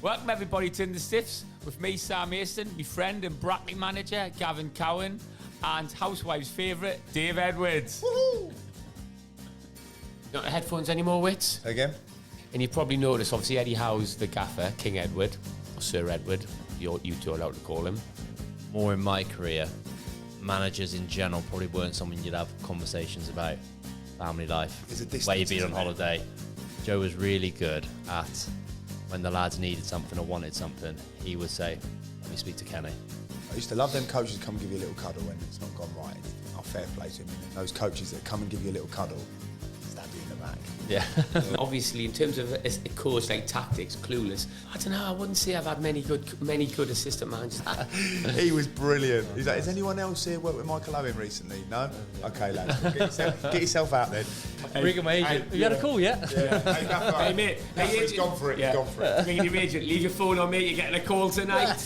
Welcome everybody to In the Stiffs with me, Sam Aiston, my friend and Brackley manager, Gavin Cowan, and Housewife's favourite, Dave Edwards. Woohoo! You got the headphones anymore, Wits? Again? And you probably noticed, obviously, Eddie Howe's the gaffer, King Edward, or Sir Edward, you two are allowed to call him. More in my career, managers in general probably weren't someone you'd have conversations about family life, There's a distance, where you've been on isn't there? holiday. Joe was really good at, when the lads needed something or wanted something, he would say, let me speak to Kenny. I used to love them coaches to come and give you a little cuddle when it's not gone right. I'll fair play to him. And those coaches that come and give you a little cuddle, stab you in the back. Yeah. Obviously, in terms of a course like tactics, clueless. I don't know. I wouldn't say I've had many good assistant managers. He was brilliant. He's like, has anyone else here worked with Michael Owen recently? No? Okay, lads. Get yourself out then. Ring my agent. Have you had a call yet? Yeah. Hey, Gaffer. Hey, mate. Hey, He's gone for it. Yeah. He's gone for it. Ringing your agent. Leave your phone on, mate. You're getting a call tonight.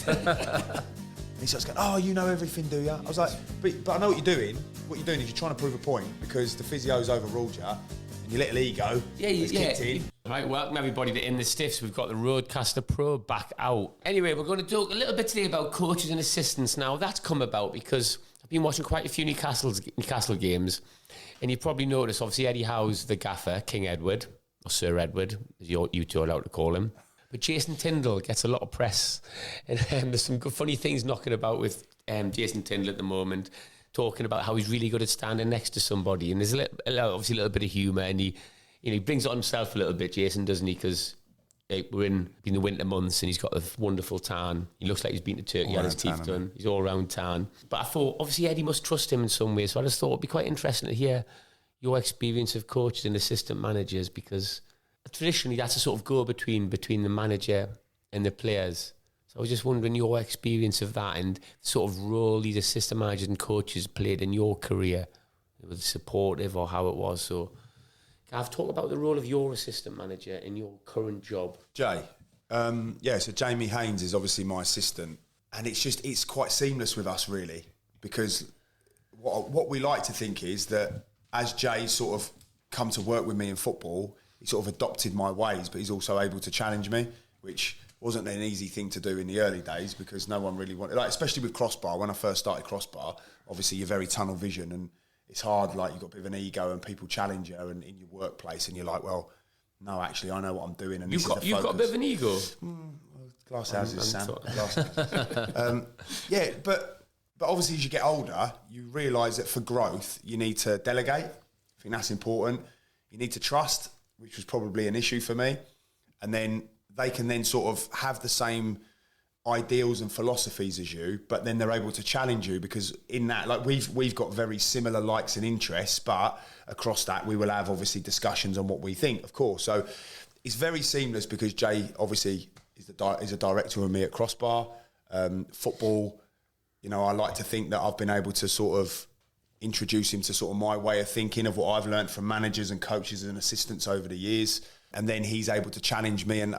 He starts going, oh, you know everything, do you? I was like, but I know what you're doing. What you're doing is you're trying to prove a point because the physio's overruled you and your little ego has kicked in. Right, welcome everybody to In the Stiffs. We've got the Roadcaster Pro back out. Anyway, we're going to talk a little bit today about coaches and assistants. Now, that's come about because I've been watching quite a few Newcastle games, and you've probably noticed, obviously, Eddie Howe's the gaffer, King Edward, or Sir Edward, as you two are allowed to call him. But Jason Tindall gets a lot of press, and there's some good funny things knocking about with Jason Tindall at the moment, talking about how he's really good at standing next to somebody, and there's obviously a little bit of humour, and he brings it on himself a little bit, Jason, doesn't he? Because we're in the winter months, and he's got a wonderful tan. He looks like he's been to Turkey, had his teeth done. He's all round tan. But I thought, obviously, Eddie must trust him in some way, so I just thought it'd be quite interesting to hear your experience of coaches and assistant managers, because traditionally that's a sort of go-between between the manager and the players. So I was just wondering your experience of that and the sort of role these assistant managers and coaches played in your career. It was supportive or how it was. So Gav, talk about the role of your assistant manager in your current job. Jay, so Jamie Haynes is obviously my assistant, and it's quite seamless with us really, because what we like to think is that as Jay sort of come to work with me in football, he sort of adopted my ways, but he's also able to challenge me, which wasn't an easy thing to do in the early days because no one really wanted, like, especially with Crossbar. When I first started Crossbar, obviously you're very tunnel vision and it's hard, like you've got a bit of an ego and people challenge you and in your workplace and you're like, well, no, actually I know what I'm doing and you've got a bit of an ego. Glass houses, Sam. Yeah, but obviously as you get older, you realise that for growth you need to delegate. I think that's important. You need to trust, which was probably an issue for me, and then they can then sort of have the same ideals and philosophies as you, but then they're able to challenge you because in that, like we've got very similar likes and interests, but across that we will have obviously discussions on what we think, of course. So it's very seamless because Jay obviously is a director with me at Crossbar. Football, I like to think that I've been able to sort of introduce him to sort of my way of thinking of what I've learned from managers and coaches and assistants over the years. And then he's able to challenge me. And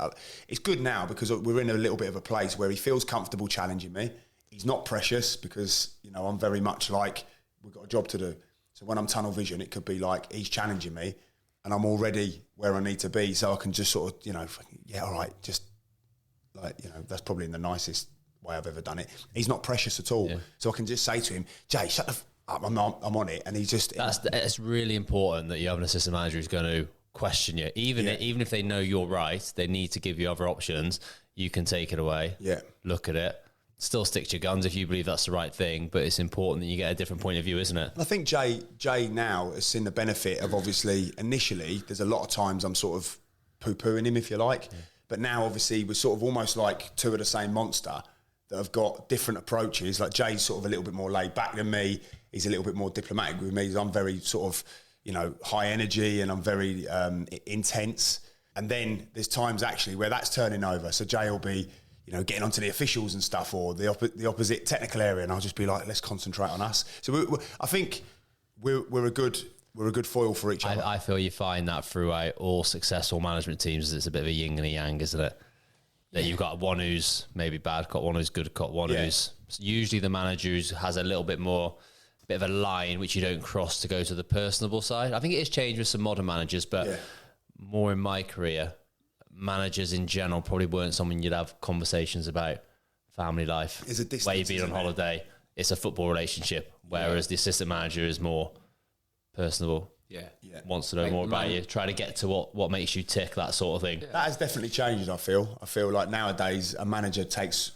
it's good now because we're in a little bit of a place where he feels comfortable challenging me. He's not precious because, I'm very much like, we've got a job to do. So when I'm tunnel vision, it could be like he's challenging me and I'm already where I need to be. So I can just sort of, yeah, all right, just like, that's probably in the nicest way I've ever done it. He's not precious at all. Yeah. So I can just say to him, Jay, shut the up, I'm on it. And he's just... It's really important that you have an assistant manager who's going to question you. Even if they know you're right, they need to give you other options. You can take it away, look at it, still stick to your guns if you believe that's the right thing, but it's important that you get a different point of view, isn't it? I think Jay now has seen the benefit of, obviously, initially, there's a lot of times I'm sort of poo-pooing him, if you like, but now obviously we're sort of almost like two of the same monster that have got different approaches. Like Jay's sort of a little bit more laid back than me. He's a little bit more diplomatic with me. I'm very sort of, high energy and I'm very intense. And then there's times actually where that's turning over. So Jay will be, getting onto the officials and stuff or the opposite technical area, and I'll just be like, let's concentrate on us. So I think we're a good foil for each other. I feel you find that throughout all successful management teams. It's a bit of a yin and a yang, isn't it? That you've got one who's maybe bad cop, one who's good cop, one who's usually the manager who has a little bit more, bit of a line which you don't cross to go to the personable side. I think it has changed with some modern managers, but more in my career, managers in general probably weren't someone you'd have conversations about family life. It's a distance, where you've been on holiday. It's a football relationship, whereas the assistant manager is more personable. Yeah. Wants to know more about you. Try to get to what makes you tick, that sort of thing. That has definitely changed, I feel. I feel like nowadays a manager takes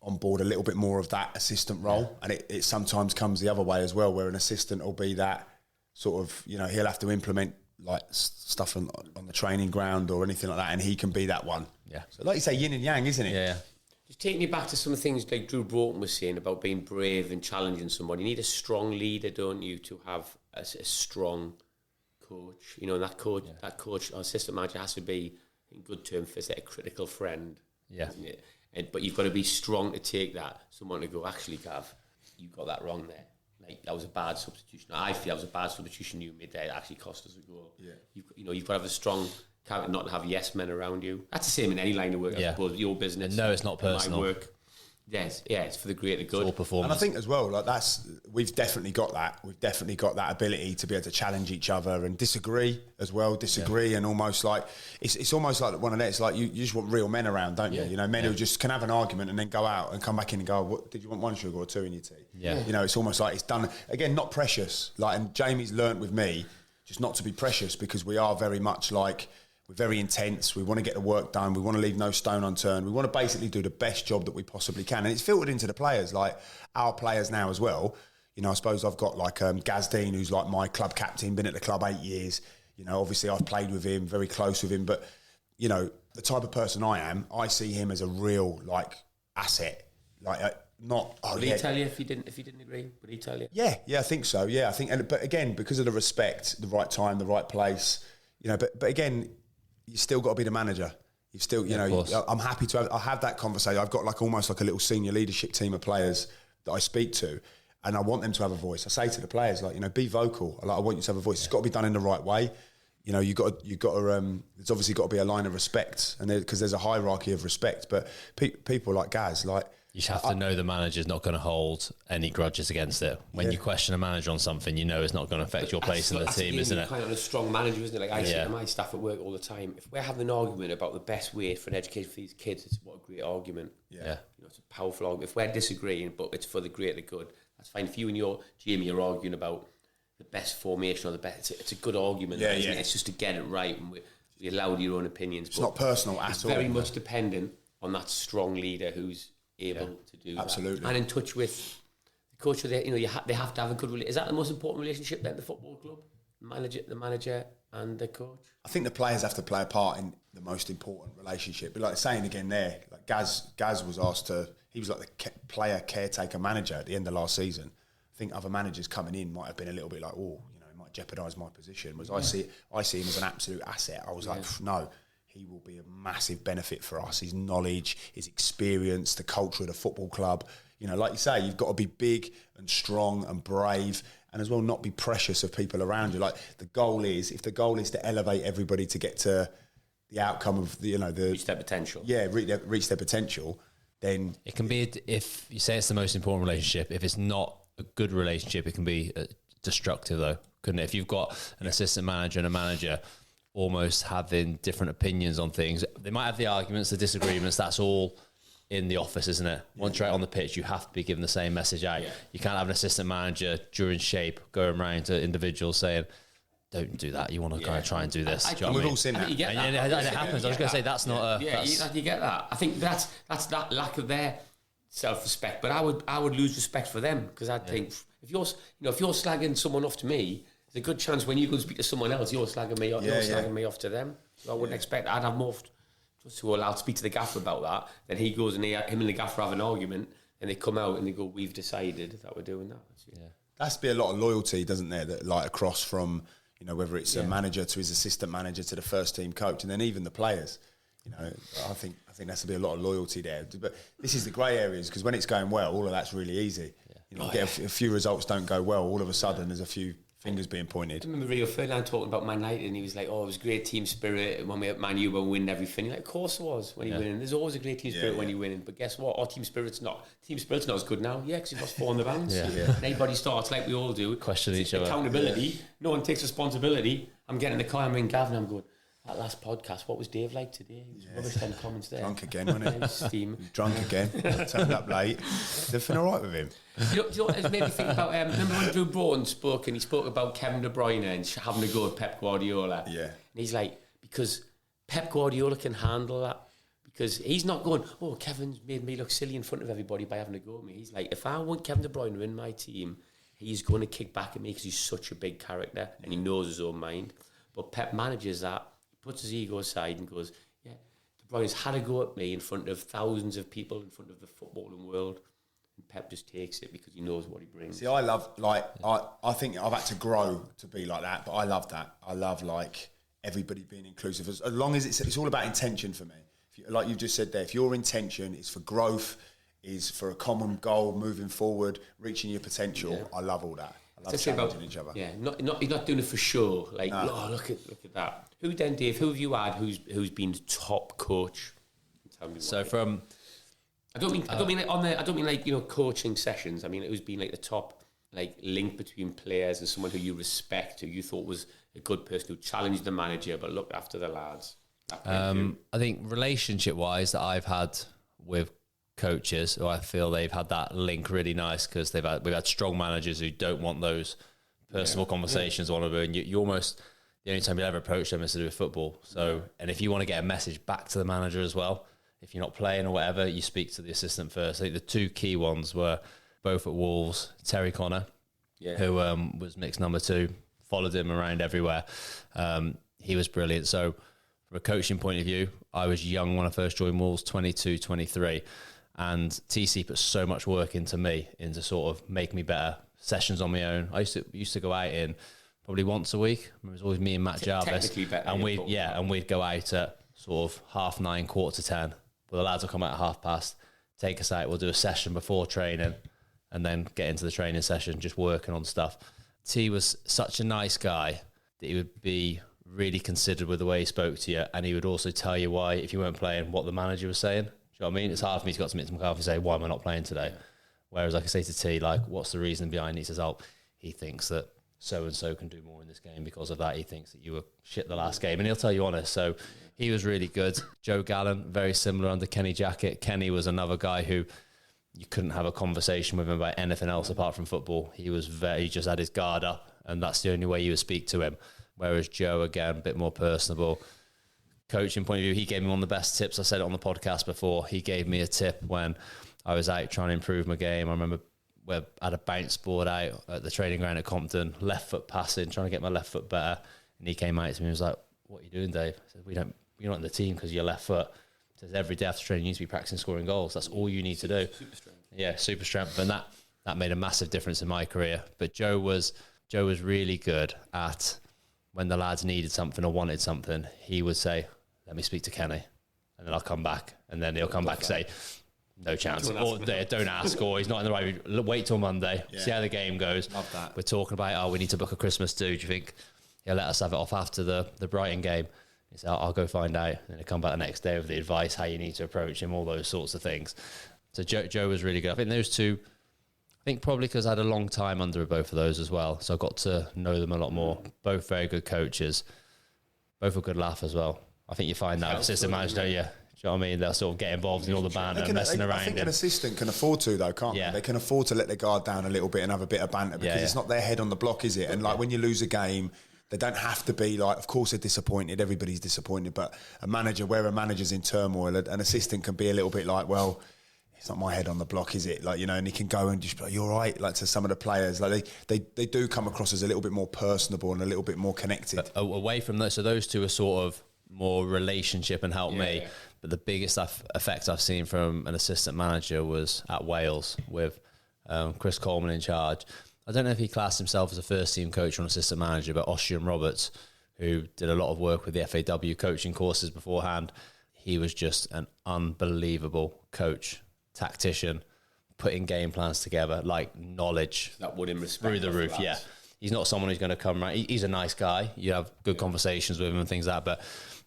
on board a little bit more of that assistant role, and it sometimes comes the other way as well, where an assistant will be that sort of, you know, he'll have to implement like stuff on the training ground or anything like that, and he can be that one. Yeah. So like you say, yin and yang, isn't it? Yeah. Just taking you back to some of the things like Drew Broughton was saying about being brave and challenging somebody. You need a strong leader, don't you, to have a strong coach. You know, and that coach or assistant manager has to be, in good terms, for a critical friend. Yeah. Isn't it? But you've got to be strong to take that. Someone to go, actually, Gav, you got that wrong there. Like, that was a bad substitution. I feel that was a bad substitution you made there. It actually cost us a goal. Yeah. You've got to have a strong character, not to have yes men around you. That's the same in any line of work, I suppose. Your business. No, it's not personal. My work. Yes, it's for the greater good. It's all performance. And I think as well, like we've definitely got that. We've definitely got that ability to be able to challenge each other and disagree as well. And almost like it's almost like one of that. It's like you just want real men around, don't you? You know, men who just can have an argument and then go out and come back in and go, "What did you want? 1 sugar or 2 in your tea?" Yeah. You know, it's almost like it's done again. Not precious. Like, and Jamie's learnt with me just not to be precious, because we are very much like. We're very intense. We want to get the work done. We want to leave no stone unturned. We want to basically do the best job that we possibly can. And it's filtered into the players, like our players now as well. You know, I suppose I've got like Gaz Dean, who's like my club captain, been at the club 8 years. You know, obviously I've played with him, very close with him. But, you know, the type of person I am, I see him as a real, like, asset. Like, not... Would he tell you if he didn't agree? Would he tell you? Yeah, I think so. Yeah, I think... But again, because of the respect, the right time, the right place, you know, but again... You still got to be the manager. You've still, you know, I'm happy to have that conversation. I've got like almost like a little senior leadership team of players that I speak to, and I want them to have a voice. I say to the players, like, you know, be vocal. I want you to have a voice. It's got to be done in the right way. You know, you got to. There's obviously got to be a line of respect, and because there's a hierarchy of respect. But people like Gaz, like. You have to know the manager's not going to hold any grudges against it. When you question a manager on something, you know it's not going to affect your place in the team, isn't it? Kind of a strong manager, isn't it? Like I say to my staff at work all the time, if we're having an argument about the best way for an education for these kids, it's what a great argument. Yeah. You know, it's a powerful argument. If we're disagreeing, but it's for the greater good, that's fine. If you and Jamie are arguing about the best formation or the best, it's a good argument. Yeah, isn't it? It's just to get it right, and we allow your own opinions. It's not personal at all. It's very much dependent on that strong leader who's able to do absolutely that. And in touch with the coach. You know, they have to have a good relationship. Is that the most important relationship then, the football club? The manager and the coach? I think the players have to play a part in the most important relationship. But like saying again there, like Gaz was asked to, he was like the player caretaker manager at the end of last season. I think other managers coming in might have been a little bit like, oh, you know, it might jeopardise my position. I see him as an absolute asset. I was like, no. He will be a massive benefit for us. His knowledge, his experience, the culture of the football club. You know, like you say, you've got to be big and strong and brave, and as well not be precious of people around you. Like if the goal is to elevate everybody to get to the outcome of the reach their potential. Yeah, reach their potential. Then it can be, if you say it's the most important relationship, if it's not a good relationship, it can be destructive though, couldn't it? If you've got an assistant manager and a manager almost having different opinions on things. They might have the arguments, the disagreements, that's all in the office, isn't it? Once you're out on the pitch, you have to be given the same message out. Yeah. You can't have an assistant manager during shape going around to individuals saying, don't do that, you want to kind of try and do this. We've all seen that. You get that. And it happens. I was going to say, that's not a... you get that. I think that's that lack of their self-respect. But I would lose respect for them, because I'd think, if you're slagging someone off to me, there's a good chance when you go speak to someone else, you're slagging me off to them. So I wouldn't expect. I'd have more just to allow to speak to the gaffer about that. Then he goes and him and the gaffer have an argument, and they come out and they go, "We've decided that we're doing that." There has to be a lot of loyalty, doesn't there? That like across from, you know, whether it's a manager to his assistant manager to the first team coach, and then even the players. You know, I think there has to be a lot of loyalty there. But this is the grey areas, because when it's going well, all of that's really easy. You know, a few results don't go well, all of a sudden there's a few fingers being pointed. I remember Rio Ferdinand talking about Man United, and he was like, "Oh, it was great team spirit when we at Man U were winning everything." You're like, of course it was when you're winning. There's always a great team spirit when you're winning. But guess what? Our team spirit's not as good now. Yeah, because you've lost 4 on the bounce. And everybody starts like we all do. Question each other. Accountability. No one takes responsibility. I'm getting in the car, I'm in Gavin, I'm going, That last podcast, what was Dave like today? He was rubbish on comments there. Drunk again, wasn't he? Steam. Drunk again. Turned up late. Everything all right with him? Do you know what it made me think about? Remember when Drew Broughton spoke, and he spoke about Kevin De Bruyne and having a go at Pep Guardiola? Yeah. And he's like, because Pep Guardiola can handle that. Because he's not going, oh, Kevin's made me look silly in front of everybody by having a go at me. He's like, if I want Kevin De Bruyne in my team, he's going to kick back at me because he's such a big character and he knows his own mind. But Pep manages that. Puts his ego aside and goes, yeah, De Bruyne's had a go at me in front of thousands of people, in front of the footballing world. And Pep just takes it because he knows what he brings. See, I love, I think I've had to grow to be like that, but I love that. I love, everybody being inclusive. As long as it's all about intention for me. Like you just said there, if your intention is for growth, is for a common goal, moving forward, reaching your potential, I love all that. I love challenging each other. Yeah, you're not doing it for show. Oh, look at that. Who then, Dave? Who have you had? Who's been the top coach? Tell me. So from, I don't mean like coaching sessions. I mean who's been like the top link between players and someone who you respect, who you thought was a good person who challenged the manager but looked after the lads. I think relationship-wise that I've had with coaches, who I feel they've had that link really nice because we've had strong managers who don't want those personal conversations on them, and you almost, the only time you ever approach them is to do with football. So, and if you want to get a message back to the manager as well, if you're not playing or whatever, you speak to the assistant first. I think the two key ones were both at Wolves. Terry Connor, who was mixed number 2, followed him around everywhere. He was brilliant. So from a coaching point of view, I was young when I first joined Wolves, 22, 23. And TC put so much work into me, into sort of make me better. Sessions on my own. I used to go out in probably once a week. It was always me and Matt Jarvis, and we'd go out at sort of 9:30, 10:15. But the lads will come out at past, take us out. We'll do a session before training, and then get into the training session, just working on stuff. T was such a nice guy that he would be really considered with the way he spoke to you, and he would also tell you why, if you weren't playing, what the manager was saying. Do you know what I mean? It's hard for me to go to Mitch McCarthy and say, why am I not playing today? Yeah. Whereas I can say to T, what's the reason behind it? He says, he thinks that so-and-so can do more in this game because of that. He thinks that you were shit the last game, and he'll tell you honest. So he was really good. Joe Gallen, very similar under Kenny Jackett. Kenny was another guy who you couldn't have a conversation with him about anything else apart from football. He just had his guard up, and that's the only way you would speak to him. Whereas Joe, again, a bit more personable. Coaching point of view, he gave me one of the best tips. I said it on the podcast before. He gave me a tip when I was out trying to improve my game. I remember I had a bounce board out at the training ground at Compton, left foot passing, trying to get my left foot better. And he came out to me and was like, what are you doing, Dave? I said, you're not in the team because you're left foot. He says, every day after training, you need to be practicing scoring goals. That's all you need to do. Super strength. Yeah, super strength. And that made a massive difference in my career. But Joe was really good at, when the lads needed something or wanted something, he would say, let me speak to Kenny, and then I'll come back. And then he'll come back and say, no chance. Or don't ask, or he's not in the right mood. Wait till Monday, see how the game goes. Love that. We're talking about, we need to book a Christmas do. Do you think he'll let us have it off after the Brighton game? He said, I'll go find out. And he'll come back the next day with the advice, how you need to approach him, all those sorts of things. So Joe was really good. I think those two, probably because I had a long time under both of those as well. So I got to know them a lot more. Both very good coaches. Both a good laugh as well. I think you find that assistant manager, don't you? Do you know what I mean? They'll sort of get involved in all the banter and messing around. I think an assistant can afford to, though, can't they? They can afford to let their guard down a little bit and have a bit of banter because it's not their head on the block, is it? And when you lose a game, they don't have to be of course they're disappointed, everybody's disappointed, but where a manager's in turmoil, an assistant can be a little bit well, it's not my head on the block, is it? And he can go and just be like, you're right, to some of the players. They do come across as a little bit more personable and a little bit more connected. But away from those, so those two are sort of more relationship and help me. Yeah. But the biggest effect I've seen from an assistant manager was at Wales with Chris Coleman in charge. I don't know if he classed himself as a first team coach or an assistant manager, but Ossian Roberts, who did a lot of work with the FAW coaching courses beforehand, he was just an unbelievable coach, tactician, putting game plans together, knowledge that would in respect through the roof. Yeah, he's not someone who's going to come around. He's a nice guy. You have good conversations with him and things like that, but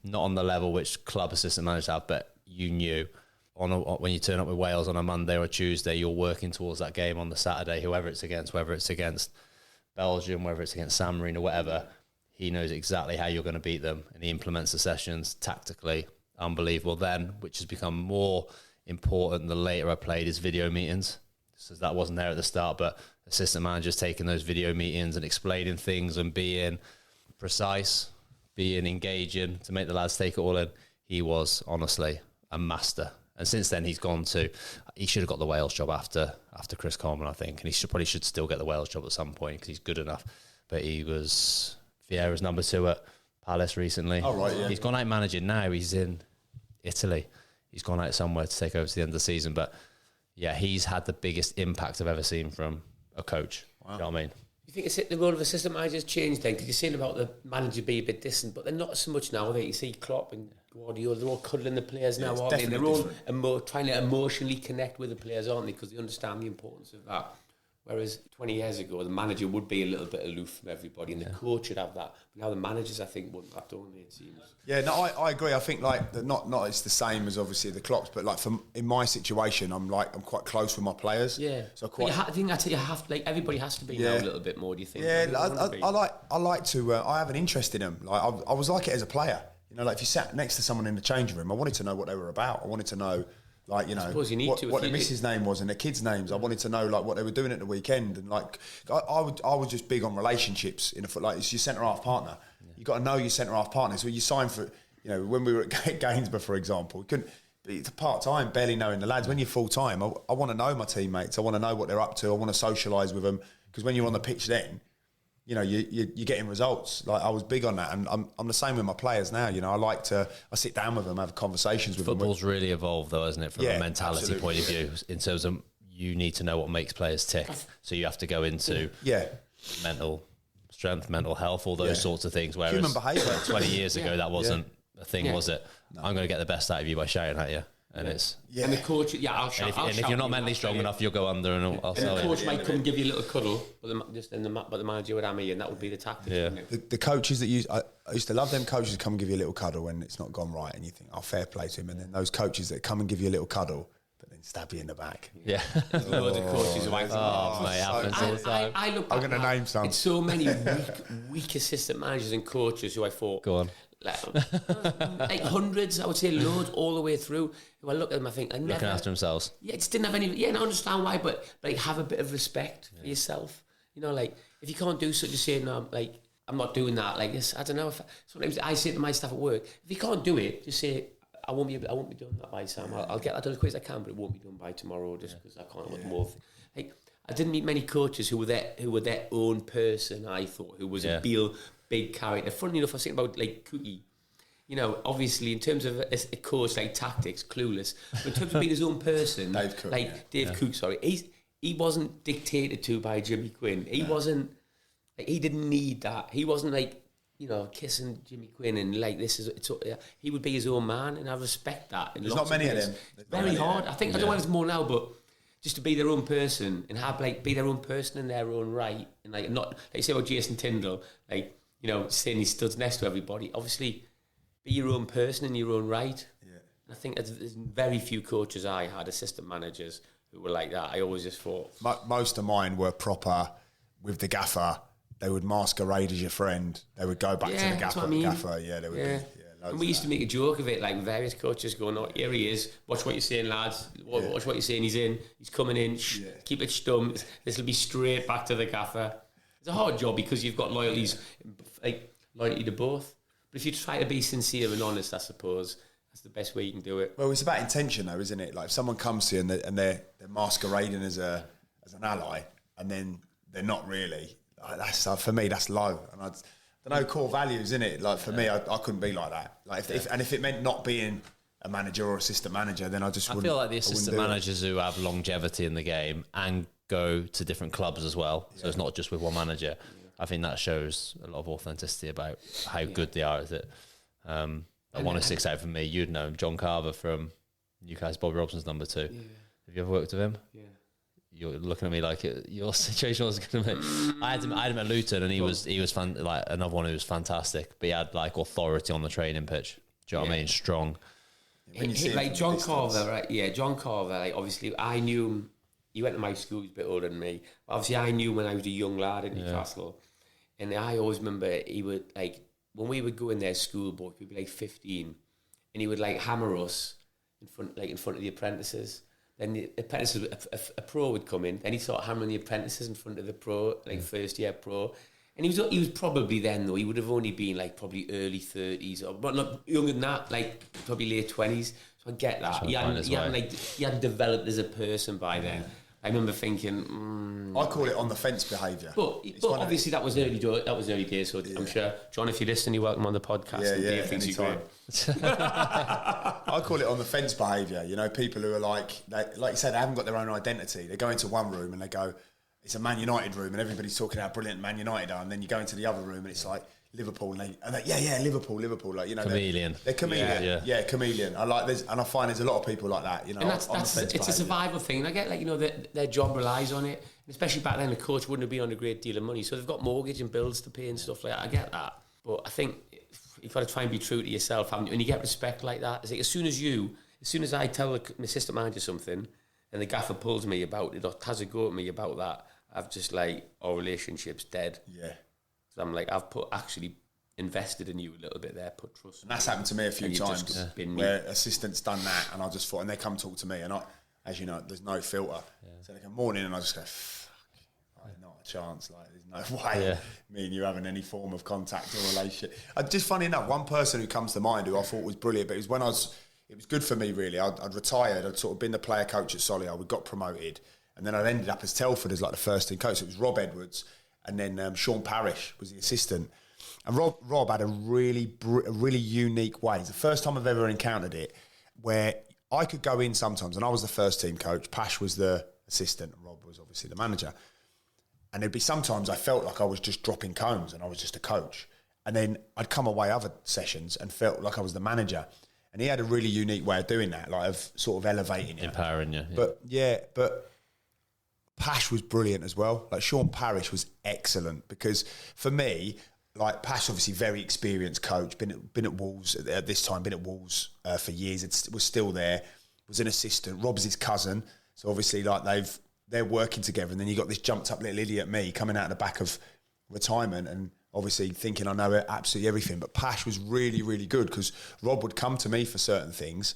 not on the level which club assistant managers have. But you knew when you turn up with Wales on a Monday or a Tuesday, you're working towards that game on the Saturday, whoever it's against, whether it's against Belgium, whether it's against San Marino, whatever. he knows exactly how you're going to beat them, and he implements the sessions tactically. Unbelievable. Then, which has become more important the later I played, is video meetings. So that wasn't there at the start, but assistant managers taking those video meetings and explaining things and being precise, being engaging to make the lads take it all in. He was honestly a master. And since then, he should have got the Wales job after Chris Coleman, I think. And he probably should still get the Wales job at some point because he's good enough. But he was Vieira's number 2 at Palace recently. Oh, right, yeah. He's gone out managing now. He's in Italy. He's gone out somewhere to take over to the end of the season. But yeah, he's had the biggest impact I've ever seen from a coach. Wow. You know what I mean? You think the role of assistant managers changed then? Because you're saying about the manager being a bit distant, but they're not so much now. You see Klopp and Guardiola, they're all cuddling the players now, aren't they? And they're all trying to emotionally connect with the players, aren't they? Because they understand the importance of that. Whereas 20 years ago, the manager would be a little bit aloof from everybody, and the coach would have that. But now the managers, I think, wouldn't have, don't they, it seems. Yeah, no, I agree. I think like not it's the same as obviously the Klopps, but like in my situation, I'm quite close with my players. Yeah. So I think that's it. You have to, everybody has to be now a little bit more. Do you think? Yeah, I like to. I have an interest in them. Like I was like it as a player. You know, like if you sat next to someone in the changing room, I wanted to know what they were about. I wanted to know. Like, you know, what the missus' name was and the kids' names. I wanted to know like what they were doing at the weekend, and like I was just big on relationships in a foot. Like it's your centre half partner. Yeah. You got to know your centre half partner. So you sign for, you know, when we were at Gainsborough, for example, we couldn't. It's part time, barely knowing the lads. When you're full time, I want to know my teammates. I want to know what they're up to. I want to socialise with them, because when you're on the pitch, then you know you're getting results. Like I was big on that, and I'm the same with my players now. You know, I sit down with them, have conversations with them. Football's really evolved, though, isn't it, from a mentality point of view? In terms of you need to know what makes players tick, so you have to go into mental strength, mental health, all those sorts of things. Whereas human behaviour 20 years ago, that wasn't a thing, was it? No. I'm going to get the best out of you by shouting at you. And it's and the coach, I'll shout. And if you're not mentally strong enough, you'll go under, and I'll the coach might come and give you a little cuddle, but the manager would hammer you, and that would be the tactic. Yeah. The coaches that I used to love them coaches that come and give you a little cuddle when it's not gone right, and you think, oh, fair play to him. And then those coaches that come and give you a little cuddle, but then stab you in the back. Yeah. Loads of coaches who mate, happens all the time. I look back, I'm going to name some. It's so many weak assistant managers and coaches who I thought. Go on. Like hundreds, I would say loads all the way through. Who I look at them, I think I never looking after themselves. Yeah, just didn't have any. Yeah, and I understand why, but like have a bit of respect for yourself. You know, like if you can't do something, just say no. Like I'm not doing that. Like this, I don't know. Sometimes I say to my staff at work, if you can't do it, just say I won't be done that by Sam. I'll get that done as quick as I can, but it won't be done by tomorrow, just because I can't want more. Like I didn't meet many coaches who were their own person. I thought who was a real big character. Funny enough, I was thinking about like Cookie. You know, obviously, in terms of a coach like tactics, clueless. But in terms of being his own person, Dave Cook, he wasn't dictated to by Jimmy Quinn. He wasn't. Like, he didn't need that. He wasn't like, you know, kissing Jimmy Quinn and like this is. He would be his own man, and I respect that. There's not many of them. It's very hard. I think I don't know if there's more now, but just to be their own person and have be their own person in their own right, and like not like you say about Jason Tyndall, like you know, saying he stood next to everybody. Obviously. Be your own person in your own right. Yeah. And I think there's very few coaches I had, assistant managers, who were like that. I always just thought... Most of mine were proper with the gaffer. They would masquerade as your friend. They would go back to the gaffer. They would be... And we used to make a joke of it, like various coaches going, oh, here he is. Watch what you're saying, lads. Watch what you're saying. He's in. He's coming in. Shh, keep it stum. This will be straight back to the gaffer. It's a hard job because you've got loyalty to both. But if you try to be sincere and honest, I suppose that's the best way you can do it. Well, it's about intention, though, isn't it? Like if someone comes to you and they're masquerading as an ally, and then they're not really. Like that's for me, that's low. And I don't know core values, in it. Like for me, I couldn't be like that. Like if it meant not being a manager or assistant manager, then I wouldn't. I feel like the assistant managers who have longevity in the game and go to different clubs as well. So it's not just with one manager. I think that shows a lot of authenticity about how good they are at it. One who sticks out for me, you'd know John Carver from Newcastle, Bobby Robson's number 2. Yeah. Have you ever worked with him? Yeah. You're looking at me like your situation was going to be. I had him at Luton, and he was like another one who was fantastic, but he had like authority on the training pitch. Do you know what I mean? Strong. Like John Carver, right? Yeah, John Carver. Like obviously, I knew him. He went to my school. He's a bit older than me. Obviously, I knew when I was a young lad in Newcastle. And I always remember he would, like, when we would go in there schoolboy, we'd be like 15, and he would like hammer us in front of the apprentices. Then the apprentices, a pro would come in, then he'd start hammering the apprentices in front of the pro, like first year pro. And he was probably then, though, he would have only been like probably early 30s, or but not younger than that, like probably late 20s. So I get that. He hadn't developed as a person by then. I remember thinking, I call it on the fence behaviour. But obviously that was early days. So I'm sure, John, if you listen, you're welcome on the podcast. Yeah, and yeah, Dave thinks you're great. I call it on the fence behaviour. You know, people who are like you said, they haven't got their own identity. They go into one room and they go, it's a Man United room, and everybody's talking how brilliant Man United are, and then you go into the other room and it's like Liverpool, and they're Liverpool, like, you know, chameleon. They're chameleon, yeah, chameleon. I like this, and I find there's a lot of people like that, you know. And it's a survival thing. And I get, like, you know, their job relies on it, and especially back then, the coach wouldn't have been on a great deal of money, so they've got mortgage and bills to pay and stuff like that. I get that, but I think you've got to try and be true to yourself, haven't you? And you get respect like that. It's like as soon as I tell the assistant manager something, and the gaffer pulls me about it or has a go at me about that, I've just like, our relationship's dead. Yeah. So I'm like, I've actually invested in you a little bit there, put trust. And that's happened to me a few times, where assistants done that, and I just thought, and they come talk to me, and I, as you know, there's no filter. So they come morning, and I just go, fuck, not a chance. Like, there's no way me and you having any form of contact or relationship. Just funny enough, one person who comes to mind who I thought was brilliant, but it was when it was good for me really. I'd retired. I'd sort of been the player coach at Solihull. We got promoted. And then I ended up as Telford as like the first team coach. It was Rob Edwards, and then Sean Parrish was the assistant. And Rob had a really unique way. It's the first time I've ever encountered it, where I could go in sometimes, and I was the first team coach. Pash was the assistant, and Rob was obviously the manager. And there'd be sometimes I felt like I was just dropping cones, and I was just a coach. And then I'd come away other sessions and felt like I was the manager. And he had a really unique way of doing that, like of sort of elevating you, empowering you. But Pash was brilliant as well. Like, Sean Parrish was excellent, because for me, like, Pash obviously very experienced coach, been at Wolves at this time, been at Wolves for years. It was still there, was an assistant. Rob's his cousin, so obviously like they're working together. And then you got this jumped up little idiot me coming out of the back of retirement and obviously thinking I know absolutely everything. But Pash was really, really good, because Rob would come to me for certain things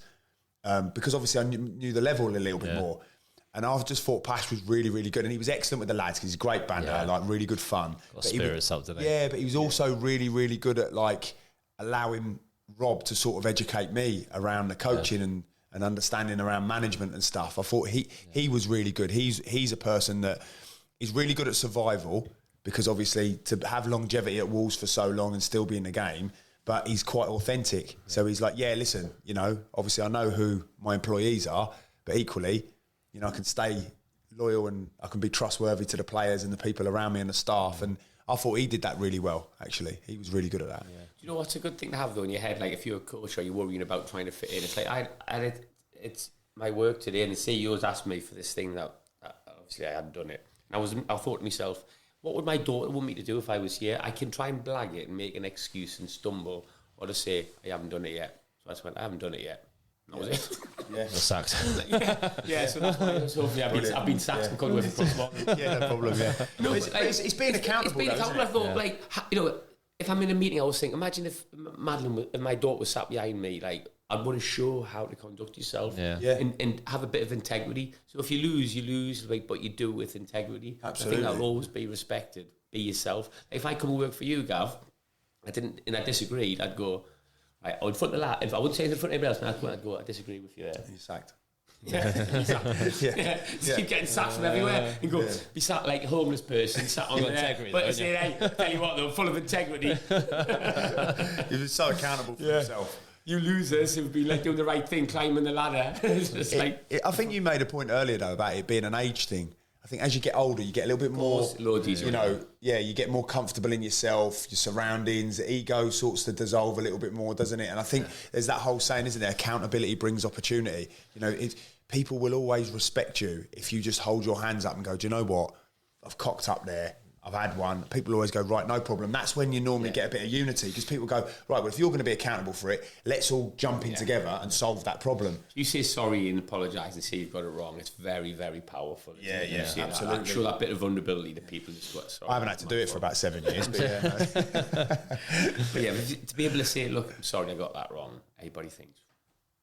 because obviously I knew the level a little bit more. And I just thought Pash was really, really good. And he was excellent with the lads, because he's great banter, like really good fun. Got spirits up today. Yeah, but he was also really, really good at like allowing Rob to sort of educate me around the coaching and understanding around management and stuff. I thought he was really good. He's a person that is really good at survival, because obviously to have longevity at Wolves for so long and still be in the game, but he's quite authentic. So he's like, yeah, listen, you know, obviously I know who my employees are, but equally, you know, I can stay loyal and I can be trustworthy to the players and the people around me and the staff. And I thought he did that really well, actually. He was really good at that. Yeah. Do you know what's a good thing to have, though, in your head? Like, if you're a coach or you're worrying about trying to fit in, it's like, it's my work today, and the CEO's asked me for this thing that obviously I hadn't done it. And I thought to myself, what would my daughter want me to do if I was here? I can try and blag it and make an excuse and stumble, or to say, I haven't done it yet. So I just went, I haven't done it yet. That was it. Yeah, sacked. Yeah, so that's why. So I've been sacked and come with it. Yeah, no problem. Yeah, no, it's being accountable. It's being accountable. I thought, like, you know, if I'm in a meeting, I was thinking, imagine if my daughter was sat behind me, like, I'd want to show how to conduct yourself, and have a bit of integrity. So if you lose, like, but you do it with integrity. Absolutely. I think that'll always be respected. Be yourself. If I come and work for you, Gav, I disagreed, I'd go, right, in front of that, if I wouldn't say it in front of anybody else, I'd go, I disagree with you there. You're sacked. Just keep getting sacked from everywhere. And go, be sat like a homeless person, sat on there. But I say, hey, tell you what, though, full of integrity. You're so accountable for yourself. You losers who've been like doing the right thing, climbing the ladder. I think you made a point earlier, though, about it being an age thing. I think as you get older, you get a little bit more, you know, you get more comfortable in yourself, your surroundings, the ego sorts to dissolve a little bit more, doesn't it? And I think there's that whole saying, isn't there? Accountability brings opportunity. You know, people will always respect you if you just hold your hands up and go, do you know what? I've cocked up there. I've had one. People always go, right, no problem. That's when you normally get a bit of unity, because people go, right, well, if you're going to be accountable for it, let's all jump in together and solve that problem. You say sorry and apologise and say you've got it wrong. It's very, very powerful. Yeah, absolutely. I'm sure that bit of vulnerability to people is what. I haven't had to do it for about 7 years, but yeah. No. But yeah, to be able to say, look, I'm sorry, I got that wrong. Everybody thinks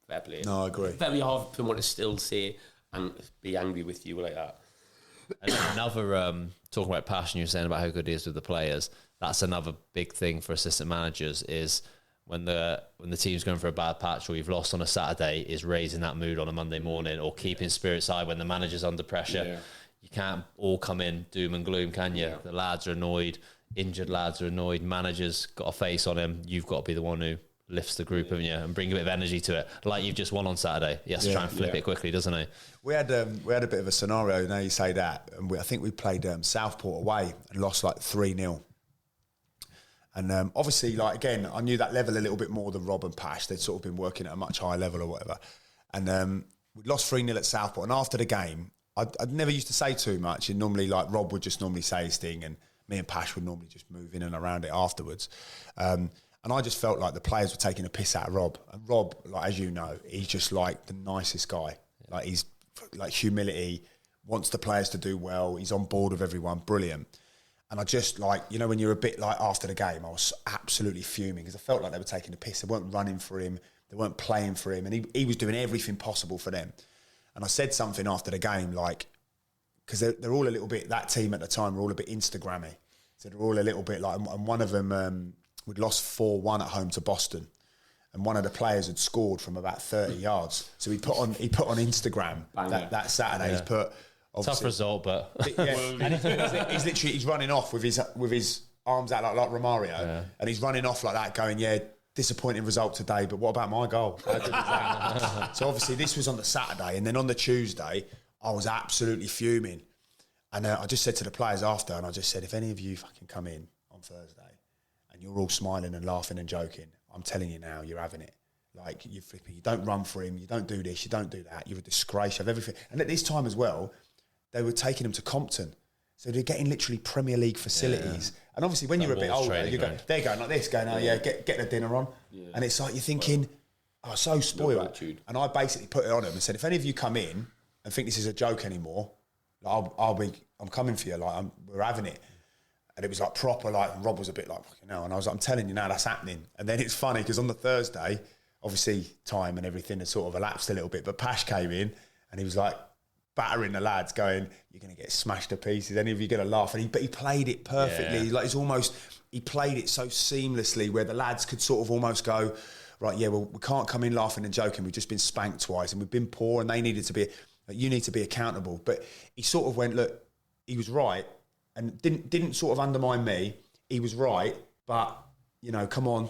fair play. No, I agree. Very hard for someone to still say and be angry with you like that. And another talking about passion, you're saying about how good he is with the players. That's another big thing for assistant managers is when the team's going for a bad patch or you've lost on a Saturday, is raising that mood on a Monday morning or keeping spirits high when the manager's under pressure. Yeah. You can't all come in doom and gloom, can you? Yeah. The lads are annoyed, injured lads are annoyed, manager's got a face on him. You've got to be the one who lifts the group, haven't you, and bring a bit of energy to it. Like you've just won on Saturday. He has to try and flip it quickly, doesn't he? We had a bit of a scenario, now you say that, and I think we played Southport away and lost like 3-0. And obviously, like, again, I knew that level a little bit more than Rob and Pash. They'd sort of been working at a much higher level or whatever. And we'd lost 3-0 at Southport. And after the game, I'd never used to say too much. And normally, like, Rob would just normally say his thing, and me and Pash would normally just move in and around it afterwards. And I just felt like the players were taking a piss out of Rob. And Rob, like, as you know, he's just like the nicest guy. Like, he's like humility, wants the players to do well. He's on board with everyone, brilliant. And I just, like, you know, when you're a bit like after the game, I was absolutely fuming because I felt like they were taking a piss. They weren't running for him. They weren't playing for him. And he was doing everything possible for them. And I said something after the game, like, because they're all a little bit, that team at the time were all a bit Instagrammy. So they're all a little bit like, and one of them, we'd lost 4-1 at home to Boston. And one of the players had scored from about 30 yards. So he put on Instagram that Saturday. He's put, tough result, but and he's running off with his arms out like Romario, and he's running off like that, going, disappointing result today, but what about my goal? How good is that? So obviously this was on the Saturday, and then on the Tuesday I was absolutely fuming, and I just said to the players after, and I just said, if any of you fucking come in on Thursday and you're all smiling and laughing and joking, I'm telling you now, you're having it. Like, you don't run for him, you don't do this, you don't do that, you're a disgrace, you have everything. And at this time as well, they were taking him to Compton. So they're getting literally Premier League facilities. Yeah. And obviously when you're a bit older, they're going like this, going, get the dinner on. Yeah. And it's like you're thinking, so spoiled. And I basically put it on them and said, if any of you come in and think this is a joke anymore, like, I'm coming for you, like, we're having it. And it was like proper, like, and Rob was a bit like, fucking hell. And I was like, I'm telling you now, that's happening. And then it's funny because on the Thursday, obviously time and everything had sort of elapsed a little bit, but Pash came in and he was like battering the lads, going, you're going to get smashed to pieces. Any of you going to laugh? But he played it perfectly. Yeah. Like, he played it so seamlessly where the lads could sort of almost go, right, yeah, well, we can't come in laughing and joking. We've just been spanked twice and we've been poor, and they needed to be, like, you need to be accountable. But he sort of went, look, he was right, and didn't sort of undermine me. He was right, but, you know, come on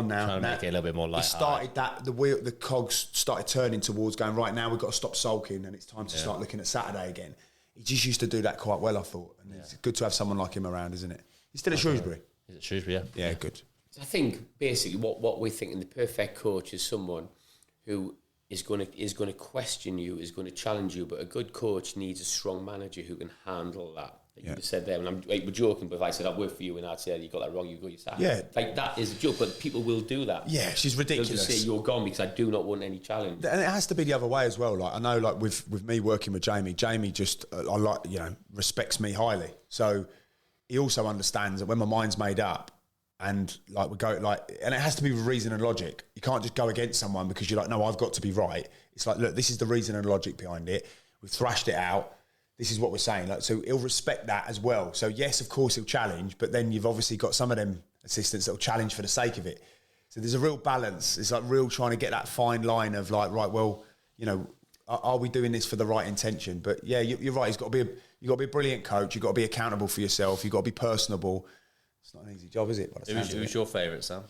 now. Trying to make it a little bit more light. He started the cogs started turning towards going, right, now we've got to stop sulking and it's time to start looking at Saturday again. He just used to do that quite well, I thought. And it's good to have someone like him around, isn't it? He's still at Shrewsbury. He's at Shrewsbury, yeah. Yeah, good. I think basically what we're thinking, the perfect coach is someone who is going to question you, is going to challenge you, but a good coach needs a strong manager who can handle that. Like you said there, and we're joking, but if I said I'd work for you and I'd say you got that wrong, you go yourself. Yeah, like that is a joke, but people will do that. Yeah, she's ridiculous. They'll just say you're gone because I do not want any challenge. And it has to be the other way as well. Like, I know, like with me working with Jamie just respects me highly. So he also understands that when my mind's made up, and like we go and it has to be with reason and logic. You can't just go against someone because you're like, no, I've got to be right. It's like, look, this is the reason and logic behind it. We've thrashed it out. This is what we're saying. Like, so he'll respect that as well. So yes, of course he'll challenge, but then you've obviously got some of them assistants that will challenge for the sake of it. So there's a real balance. It's like real trying to get that fine line of like, right, well, you know, are we doing this for the right intention? But yeah, you're right. You've got to be a brilliant coach. You've got to be accountable for yourself. You've got to be personable. It's not an easy job, is it? Who's your favourite, Sam?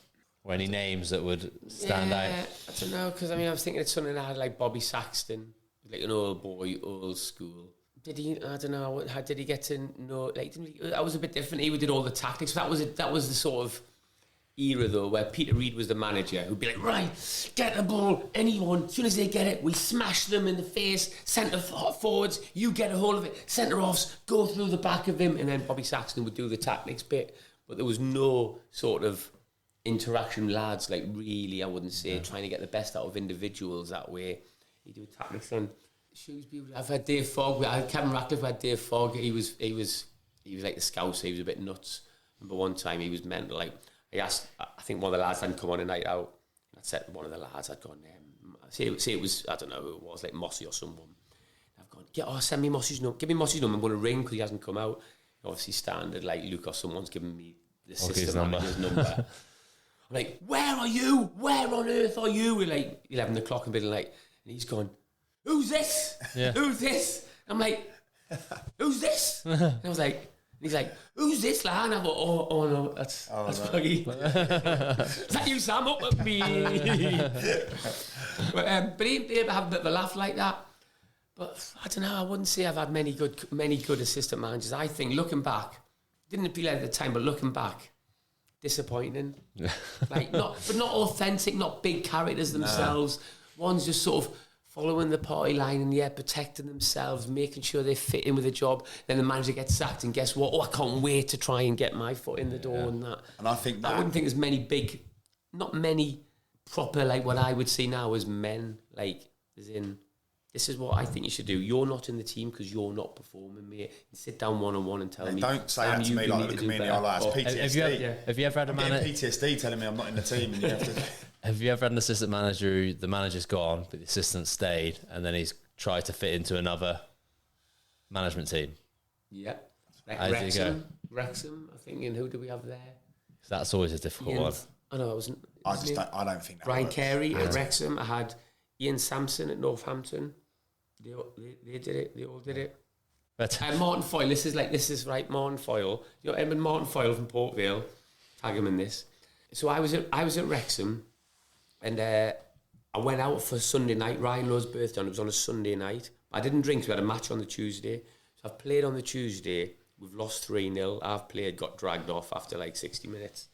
Or any names that would stand out? I don't know, because I was thinking it's something that had like Bobby Saxton, like an old boy, old school. Did he? I don't know. How did he get to know? Like, that was a bit different. He did all the tactics. That was the sort of era though, where Peter Reid was the manager, who'd be like, right, get the ball, anyone, as soon as they get it, we smash them in the face, centre forwards, you get a hold of it, centre offs, go through the back of him, and then Bobby Saxton would do the tactics bit. But there was no sort of interaction, lads, like really, I wouldn't say, trying to get the best out of individuals that way. You do tactics on Shrewsbury. I've had Dave Fogg. I had Kevin Ratcliffe. I had Dave Fogg. He was like the Scouse. He was a bit nuts. Remember one time he was mental. Like I asked, I think one of the lads hadn't come on a night out. I said to one of the lads, I'd gone, say it was, I don't know who it was, like Mossy or someone. I've gone, send me Mossy's number. Give me Mossy's number. I'm going to ring because he hasn't come out. Obviously standard, like Luke or someone's given me the system manager's number. I'm like, where are you? Where on earth are you? We're like 11 o'clock and bit like, and he's gone, who's this? Yeah. Who's this? I'm like, who's this? And I was like, and he's like, who's this lad? And I thought, oh no, that's Puggy. Is that you, Sam? Up with me. But he have a bit of a laugh like that. But I don't know. I wouldn't say I've had many good assistant managers. I think looking back, didn't appeal at the time, but looking back, disappointing. Like not authentic, not big characters themselves. One's just sort of following the party line and protecting themselves, making sure they fit in with the job. Then the manager gets sacked, and guess what? Oh, I can't wait to try and get my foot in the door and that. And I think I wouldn't think there's not many proper, like what I would see now as men, like as in. This is what I think you should do. You're not in the team because you're not performing, mate. You sit down one-on-one and tell me. Don't say that to me like look at me in the eye. PTSD. Have you ever had a manager? PTSD telling me I'm not in the team, and you have to. Have you ever had an assistant manager who the manager's gone, but the assistant stayed, and then he's tried to fit into another management team? Yeah. Wrexham, I think. And who do we have there? That's always a difficult one. I know, I don't think that Brian Carey at Wrexham. I had Ian Sampson at Northampton. They did it. They all did it. But Martin Foyle. This is right. Martin Foyle. You know Edmund Martin Foyle from Port Vale. Tag him in this. So I was at Wrexham, and I went out for Sunday night. Ryan Lowe's birthday. And it was on a Sunday night. I didn't drink. So we had a match on the Tuesday. So I've played on the Tuesday. We've lost 3-0. I've played. Got dragged off after like 60 minutes.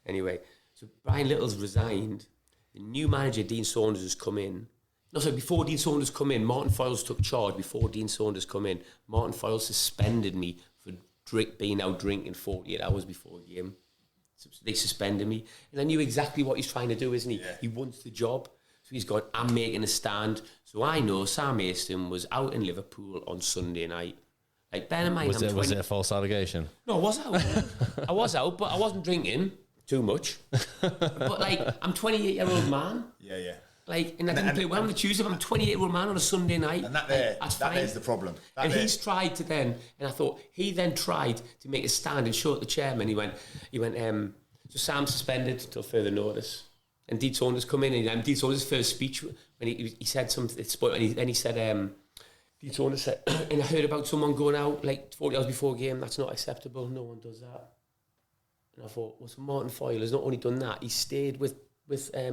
Anyway, so Brian Little's resigned. The new manager Dean Saunders has come in. No, sorry, before Dean Saunders come in, Martin Foyles took charge. Before Dean Saunders come in, Martin Foyles suspended me for being out drinking 48 hours before a game. So they suspended me. And I knew exactly what he's trying to do, isn't he? Yeah. He wants the job. So he's gone, I'm making a stand. So I know Sam Aiston was out in Liverpool on Sunday night. Like, bear in mind, was it a false allegation? No, I was out. I was out, but I wasn't drinking too much. But, like, I'm a 28-year-old man. Yeah. Like, and I didn't play well on the Tuesday, but I'm a 28-year-old man on a Sunday night. And there's the problem. He's tried to then, and I thought, he then tried to make a stand and show at the chairman. He went, so Sam's suspended till further notice. And Dean Saunders come in, and Dean Saunders' first speech, when he said something, and he said, Dean Saunders said, and I heard about someone going out like 40 hours before a game, that's not acceptable, no one does that. And I thought, well, so Martin Foyle has not only done that, he stayed with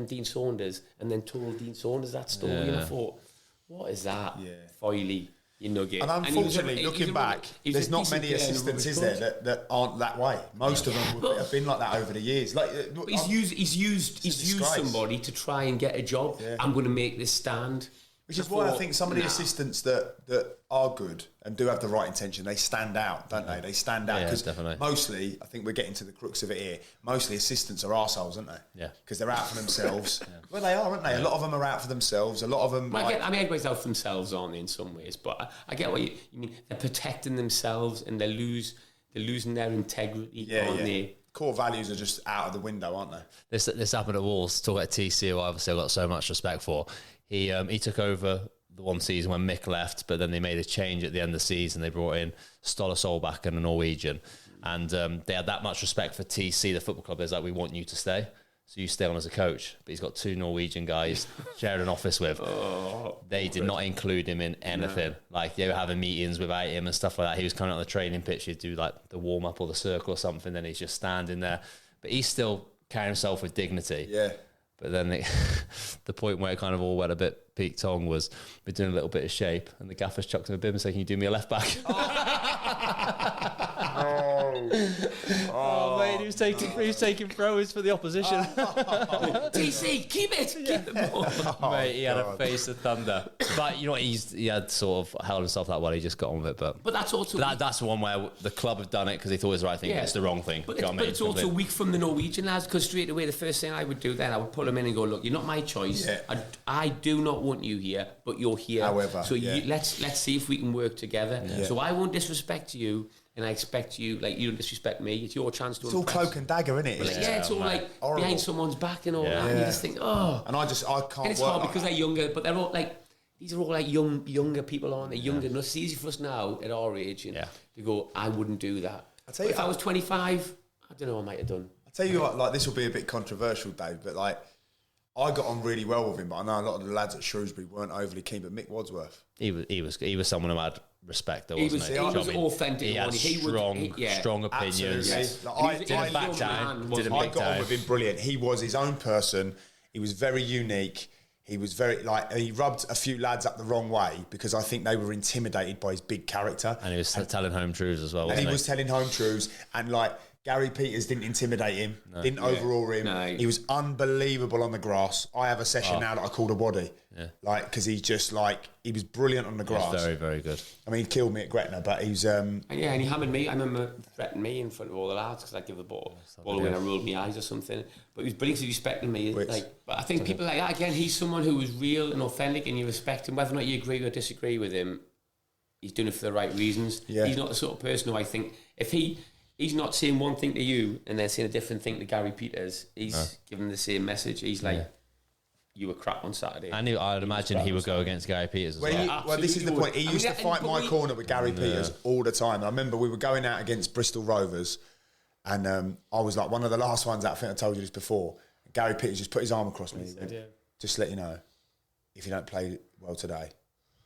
Dean Saunders and then told Dean Saunders that story. Yeah. And I thought, what is that? Yeah. Foyley, you nugget. And unfortunately, looking back, there's not many assistants, is there, that aren't that way. Most of them have been like that over the years. Like he's used somebody to try and get a job. Yeah. I'm going to make this stand. Which is why I think some of the assistants that are good and do have the right intention, they stand out, don't they? They stand out because mostly, I think we're getting to the crux of it here, mostly assistants are arseholes, aren't they? Yeah. Because they're out for themselves. Well, they are, aren't they? A lot of them are out for themselves. A lot of them... everybody's out for themselves, aren't they, in some ways? But I get what you mean. They're protecting themselves and they're losing their integrity, aren't they? Core values are just out of the window, aren't they? This happened at Wolves. Talk about TC, who obviously I've got so much respect for. He took over the one season when Mick left, but then they made a change at the end of the season. They brought in Ståle Solbakken and a Norwegian. And they had that much respect for TC, the football club. It's like, we want you to stay. So you stay on as a coach. But he's got 2 Norwegian guys sharing an office with. They did not include him in anything. No. Like, they were having meetings without him and stuff like that. He was coming out on the training pitch. He'd do like the warm-up or the circle or something. Then he's just standing there. But he's still carrying himself with dignity. Yeah. But then the point where it kind of all went a bit peak tongue was we're doing a little bit of shape, and the gaffer's chucked him a bib and saying, "Can you do me a left back?" Oh Oh, mate, he was taking throws for the opposition. DC, keep it. Keep the ball. Mate, he had a face of thunder. But you know what? He had sort of held himself that well. He just got on with it. But that's also that's one where the club have done it because they thought it was the right thing. But it's the wrong thing. But it's also weak from the Norwegian lads, because straight away the first thing I would do then, I would pull them in and go, look, you're not my choice. Yeah. I do not want you here, but you're here. However, so let's see if we can work together. Yeah. So I won't disrespect you, and I expect you, like, you don't disrespect me. It's your chance to. It's all cloak and dagger, isn't it? It's all like horrible. Behind someone's back and all that. And you just think, And I can't. And it's hard because they're younger, but they're all like. These are all like younger people, aren't they? Younger. Yeah. It's easy for us now at our age to go, I wouldn't do that. If I was 25, I don't know, I might have done. I'll tell you what, like, this will be a bit controversial, Dave, but like, I got on really well with him, but I know a lot of the lads at Shrewsbury weren't overly keen. But Mick Wadsworth, he was someone who had respect, though, wasn't he? He was authentic. He had strong opinions. Yes. Like, I got on with him brilliant. He was his own person. He was very unique. He was very, like, he rubbed a few lads up the wrong way because I think they were intimidated by his big character. And he was telling home truths as well. And he was telling home truths. And, like, Gary Peters didn't intimidate him, didn't overawe him. No. He was unbelievable on the grass. I have a session now that I called a waddy. Yeah. Like, because he's just, like, he was brilliant on the grass. He was very, very good. I mean, he killed me at Gretna, but he's... And he hammered me. I remember threatening me in front of all the lads because I'd give the ball when I rolled my eyes or something. But he was brilliant because he respected me. Like, but I think people like that, again, he's someone who was real and authentic and you respect him. Whether or not you agree or disagree with him, he's doing it for the right reasons. Yeah. He's not the sort of person who I think... If he's not saying one thing to you and then saying a different thing to Gary Peters, he's giving the same message. He's like... You were crap on Saturday. And I'd imagine he would go against Gary Peters as well. Well, this is the point. He used to fight my corner with Gary Peters all the time. I remember we were going out against Bristol Rovers and I was like one of the last ones out. I think I told you this before. Gary Peters just put his arm across me. Just to let you know, if you don't play well today,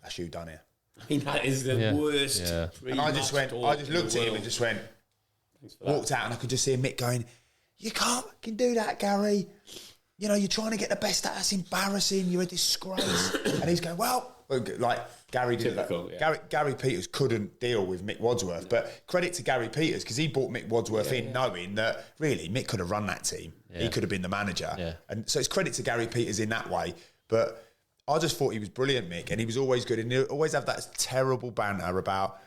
that's you done here. I mean, that is the worst. Yeah. And I just looked at him and just went, walked out and I could just see Mick going, you can't fucking do that, Gary. You know, you're trying to get the best out. That's embarrassing. You're a disgrace. And he's going, well, like Gary did. Gary Peters couldn't deal with Mick Wadsworth. But credit to Gary Peters because he brought Mick Wadsworth in knowing that really Mick could have run that team. Yeah. He could have been the manager. Yeah. And so it's credit to Gary Peters in that way. But I just thought he was brilliant, Mick. And he was always good. And he always have that terrible banter about...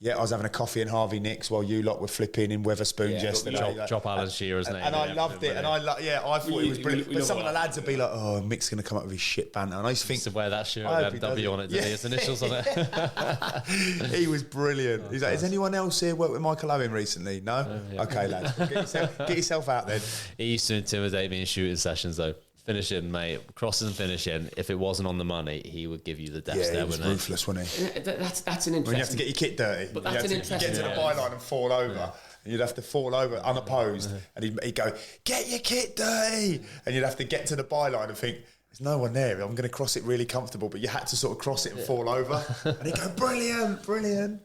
Yeah, I was having a coffee in Harvey Nicks while you lot were flipping in Weatherspoons yesterday. Chop Alan Shearer's name. And I loved it. And I thought it was brilliant. But some of the lads would be like, oh, Mick's going to come up with his shit banter. And I used to think... to wear that shirt with MW on it, didn't he? His initials on it. He was brilliant. He's like, has anyone else here worked with Michael Owen recently? No? Okay, lads. Get yourself out then. He used to intimidate me in shooting sessions, though. Finishing, mate, crossing and finishing. If it wasn't on the money, he would give you the death stare, wouldn't he? Ruthless, wasn't he? That's an interesting... When you have to get your kit dirty. But that's an interesting... You get to the byline and fall over. And you'd have to fall over unopposed. And he'd go, get your kit dirty. And you'd have to get to the byline and think, there's no one there. I'm going to cross it really comfortable. But you had to sort of cross it and fall over. And he'd go, brilliant, brilliant.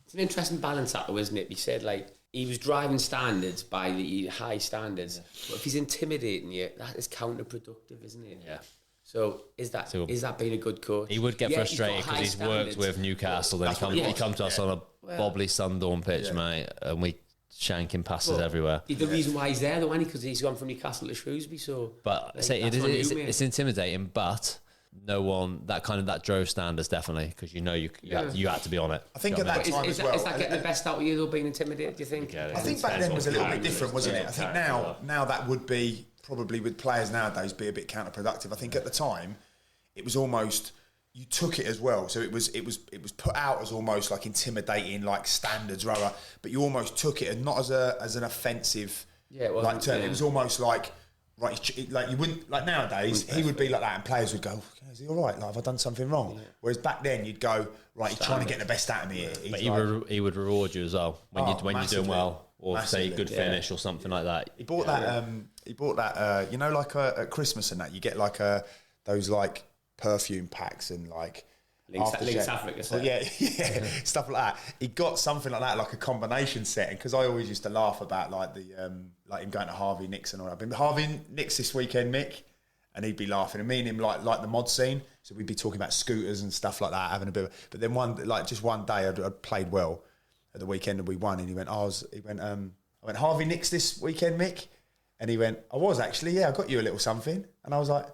It's an interesting balance, that though, isn't it? He said, like, he was driving standards by the high standards. But if he's intimidating you, that is counterproductive, isn't it? Yeah. So is that being a good coach? He would get frustrated because he's worked with Newcastle. Then he comes to us on a bobbly Sundawn pitch, mate, and we shanking passes everywhere. The reason why he's there, though, isn't he? Because he's gone from Newcastle to Shrewsbury. So, but say it's intimidating, but. No one that drove standards definitely because you had to be on it. I think at that time is that getting the best out of you though, being intimidated? Do you think? I think back then was a little bit different, wasn't it? I think now that would be probably with players nowadays be a bit counterproductive. I think at the time it was almost you took it as well, so it was put out as almost like intimidating, like standards, but you almost took it and not as an offensive like term. It was almost like. Right, like you wouldn't like nowadays. He would be like that, and players would go, "Is he all right? Like, have I done something wrong?" Yeah. Whereas back then, you'd go, "Right, he's trying to get the best out of me." But he would reward you as well when you're doing well, or say good finish or something like that. He bought that. He bought that. You know, like at Christmas and that, you get like those like perfume packs and like. Links Africa set. Stuff like that. He got something like that, like a combination set. And because I always used to laugh about like the like him going to Harvey Nicks and all that. I've been Harvey Nicks this weekend, Mick, and he'd be laughing. And me and him like the mod scene, so we'd be talking about scooters and stuff like that, having a bit. But then one day I'd played well, at the weekend and we won. And he went, I went, Harvey Nicks this weekend, Mick? And he went, I was actually, yeah, I got you a little something. And I was like,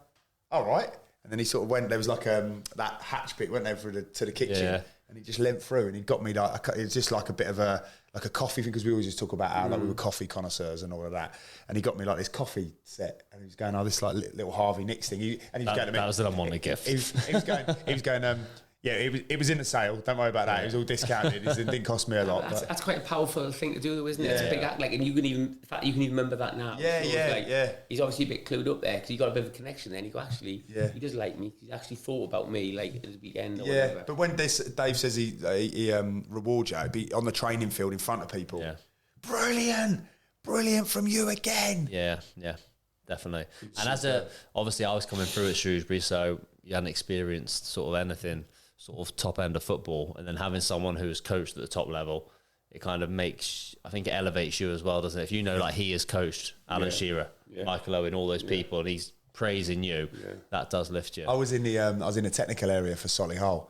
all right. And then he sort of went, there was like that hatch bit, went over to the kitchen. Yeah. And he just leant through and he got me like, it was just like a bit of a coffee thing, because we always just talk about how like we were coffee connoisseurs and all of that. And he got me like this coffee set and he was going, this like little Harvey Nicks thing. That was an unwanted gift. He was going, yeah, it was in the sale. Don't worry about that. It was all discounted. It didn't cost me a lot. That's quite a powerful thing to do, isn't it? Yeah. It's a big act, like, and you can even remember that now. Yeah, so yeah. He's obviously a bit clued up there because he got a bit of a connection. Then he go, actually, he does like me. He's actually thought about me, like at the weekend or whatever. But when Dave says he rewards you, it'd be on the training field in front of people. Yeah. Brilliant from you again. Yeah, definitely. And obviously I was coming through at Shrewsbury, so you hadn't experienced sort of anything sort of top end of football, and then having someone who's coached at the top level, it kind of makes, I think it elevates you as well, doesn't it? If you know, like, he has coached Alan Shearer, Michael Owen, all those people, and he's praising you, that does lift you. I was in the technical area for Solihull,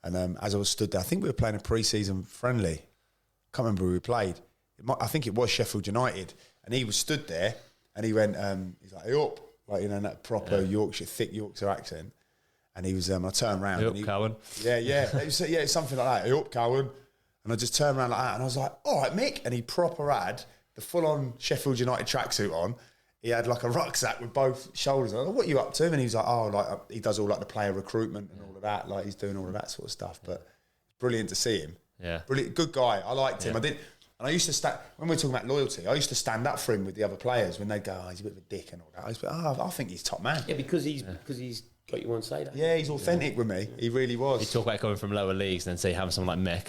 and as I was stood there, I think we were playing a pre-season friendly. Can't remember who we played. I think it was Sheffield United, and he was stood there, and he went, he's like, "Hey up," like, in that proper Yorkshire, thick Yorkshire accent. And he was, I turned around. Hey up, Cowan. Yeah. It was something like that. Hey up, Cowan. And I just turned around like that. And I was like, all right, Mick. And he proper had the full-on Sheffield United tracksuit on. He had like a rucksack with both shoulders. I was like, what are you up to? And he was like, he does all like the player recruitment and all of that. Like, he's doing all of that sort of stuff. But it's brilliant to see him. Yeah. Brilliant. Good guy. I liked him. And I used to stand, when we were talking about loyalty, I used to stand up for him with the other players when they'd go, he's a bit of a dick and all that. I used to be, I think he's top man. Yeah, because he's got you on side. Yeah, he's authentic with me. He really was. You talk about coming from lower leagues and then say having someone like Mick.